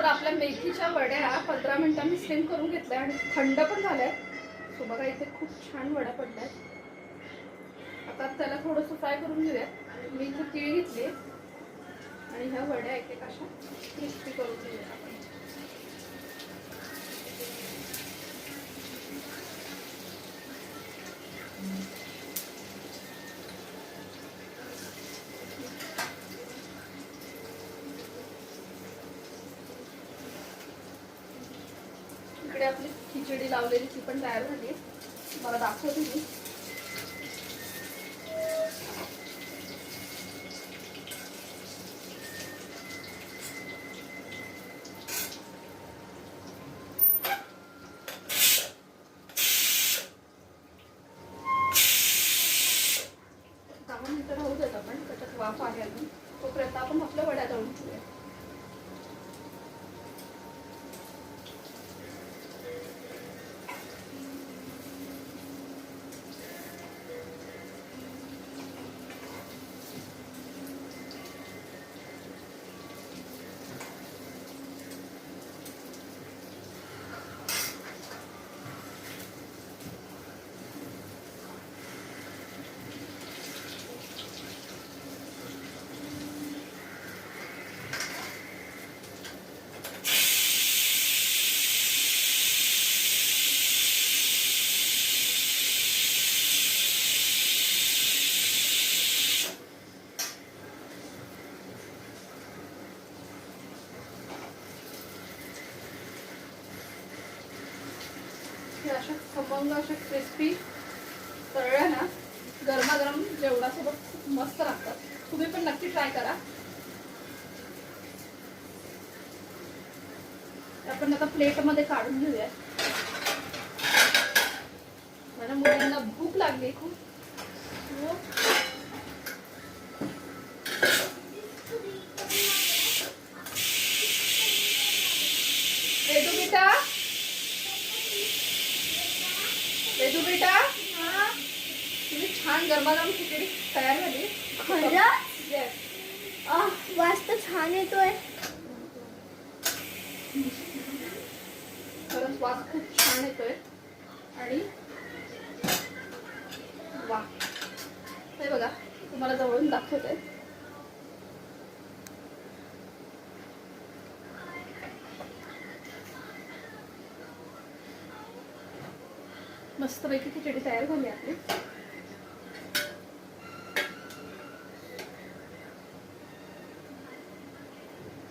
तर आपल्या मेथीच्या वड्या 15 मिनिटांनी स्टीम करून घेतल्या आणि थंड पण झाल्या. सो बघा इथे खूप छान वड्या पडल्यात. आता त्याला थोडंसं फ्राय करून घेऊया. मी इथे तीळ घेतली आणि ह्या वड्या एक एक अशा क्रिस्पी करून घेऊया आपण. इकडे आपली खिचडी लावलेली ती पण तयार झाली. मला दाखवते मी. मिनिटं राहू देत आपण, त्याच्यात वाफ आहे अजून. तोपर्यंत आपण आपल्या वड्या तळून घेऊया. अशा खमंग अशा क्रिस्पी तळल्या ना, गरमागरम जेवणासोबत खूप मस्त लागतात. तुम्ही पण नक्की ट्राय करा. आपण आता प्लेटमध्ये काढून घेऊया. माझ्या मुलांना भूक लागली खूप. बेटा वेदू बेटा, तुम्ही छान गरमागरम खिचडी तयार झाली. वास तर छान येतोय. खरंच वास खूप छान येतोय. आणि वा, हे बघा तुम्हाला जवळून दाखवते. मस्तपैकी खिचडी तयार झाली आपली.